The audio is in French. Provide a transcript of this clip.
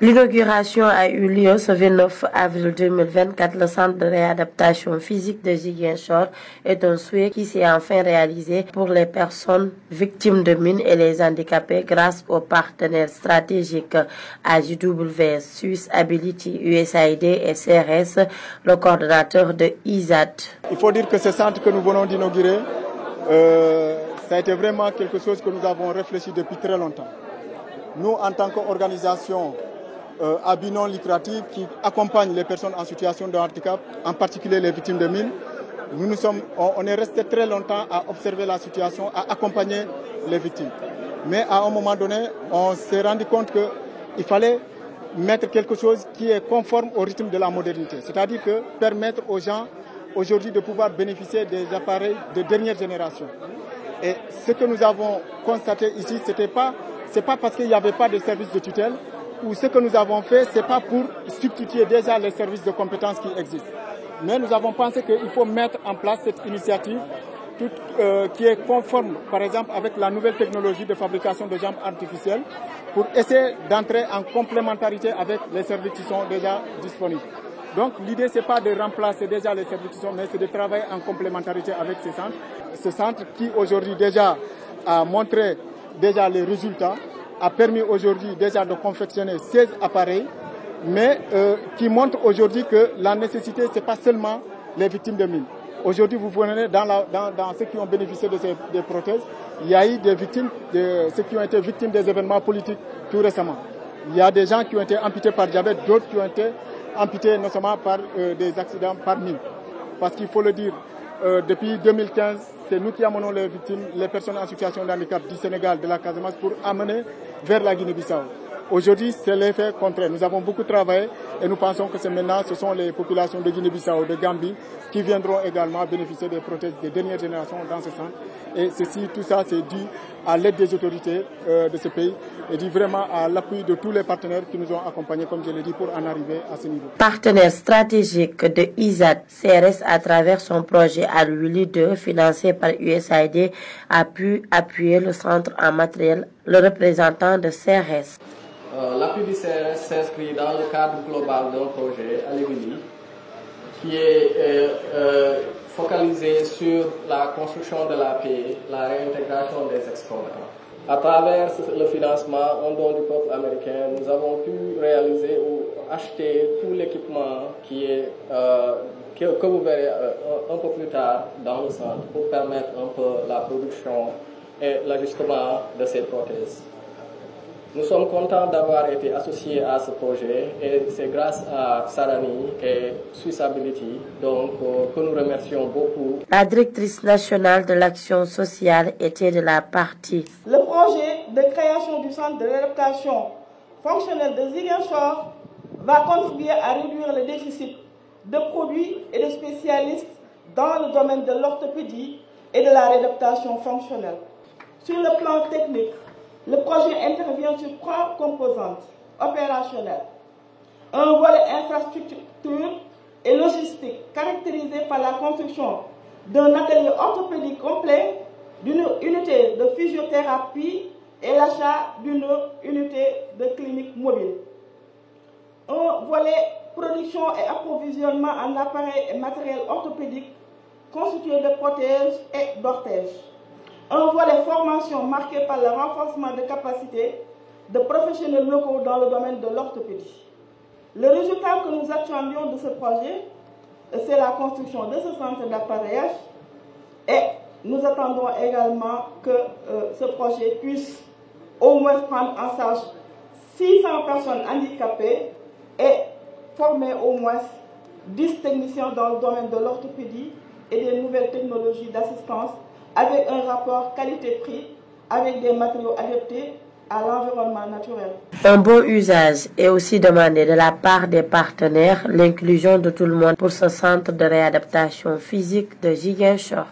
L'inauguration a eu lieu ce 29 avril 2024. Le centre de réadaptation physique de Ziguinchor est un souhait qui s'est enfin réalisé pour les personnes victimes de mines et les handicapés grâce aux partenaires stratégiques AJW, Swiss Ability, USAID et CRS, le coordonnateur de ISAD. Il faut dire que ce centre que nous venons d'inaugurer, ça a été vraiment quelque chose que nous avons réfléchi depuis très longtemps. Nous, en tant qu'organisation à but non lucratif qui accompagne les personnes en situation de handicap, en particulier les victimes de mines, on est resté très longtemps à observer la situation, à accompagner les victimes. Mais à un moment donné, on s'est rendu compte qu'il fallait mettre quelque chose qui est conforme au rythme de la modernité. C'est-à-dire que permettre aux gens aujourd'hui de pouvoir bénéficier des appareils de dernière génération. Et ce que nous avons constaté ici, c'est pas parce qu'il n'y avait pas de services de tutelle, ou ce que nous avons fait, ce n'est pas pour substituer déjà les services de compétences qui existent. Mais nous avons pensé qu'il faut mettre en place cette initiative qui est conforme, par exemple, avec la nouvelle technologie de fabrication de jambes artificielles, pour essayer d'entrer en complémentarité avec les services qui sont déjà disponibles. Donc l'idée, ce n'est pas de remplacer déjà les services qui sont, mais c'est de travailler en complémentarité avec ces centres. Ce centre qui aujourd'hui déjà a montré déjà les résultats, a permis aujourd'hui déjà de confectionner 16 appareils, mais qui montre aujourd'hui que la nécessité, ce n'est pas seulement les victimes de mines. Aujourd'hui, vous venez dans ceux qui ont bénéficié de des prothèses, il y a eu des victimes, ceux qui ont été victimes des événements politiques tout récemment. Il y a des gens qui ont été amputés par diabète, d'autres qui ont été amputés notamment par des accidents par mine. Parce qu'il faut le dire, depuis 2015, c'est nous qui amenons les victimes, les personnes en situation de handicap du Sénégal, de la Casamance, pour amener vers la Guinée-Bissau. Aujourd'hui, c'est l'effet contraire. Nous avons beaucoup travaillé et nous pensons que maintenant, ce sont les populations de Guinée-Bissau, de Gambie, qui viendront également bénéficier des prothèses de dernière génération dans ce centre. Et tout ça, c'est dû à l'aide des autorités de ce pays et dû vraiment à l'appui de tous les partenaires qui nous ont accompagnés, comme je l'ai dit, pour en arriver à ce niveau. Partenaire stratégique de ISAD, CRS, à travers son projet Alwili 2, financé par USAID, a pu appuyer le centre en matériel. Le représentant de CRS. L'appui du CRS s'inscrit dans le cadre global d'un projet Alwili qui est focalisé sur la construction de la paix, la réintégration des ex-combattants. À travers le financement en don du peuple américain, nous avons pu réaliser ou acheter tout l'équipement que vous verrez un peu plus tard dans le centre pour permettre un peu la production et l'ajustement de ces prothèses. Nous sommes contents d'avoir été associés à ce projet et c'est grâce à Sarani et Swiss Ability que nous remercions beaucoup. La directrice nationale de l'action sociale était de la partie. Le projet de création du centre de réadaptation fonctionnelle de Ziguinchor va contribuer à réduire le déficit de produits et de spécialistes dans le domaine de l'orthopédie et de la réadaptation fonctionnelle. Sur le plan technique, le projet intervient sur 3 composantes opérationnelles. Un volet infrastructure et logistique caractérisé par la construction d'un atelier orthopédique complet, d'une unité de physiothérapie et l'achat d'une unité de clinique mobile. Un volet production et approvisionnement en appareils et matériel orthopédique constitué de prothèses et d'orthèses. Un volet formation marqué par le renforcement de capacités de professionnels locaux dans le domaine de l'orthopédie. Le résultat que nous attendions de ce projet, c'est la construction de ce centre d'appareillage et nous attendons également que ce projet puisse au moins prendre en charge 600 personnes handicapées et former au moins 10 techniciens dans le domaine de l'orthopédie et des nouvelles technologies d'assistance avec un rapport qualité-prix, avec des matériaux adaptés à l'environnement naturel. Un bon usage est aussi demandé de la part des partenaires, l'inclusion de tout le monde pour ce centre de réadaptation physique de Ziguinchor.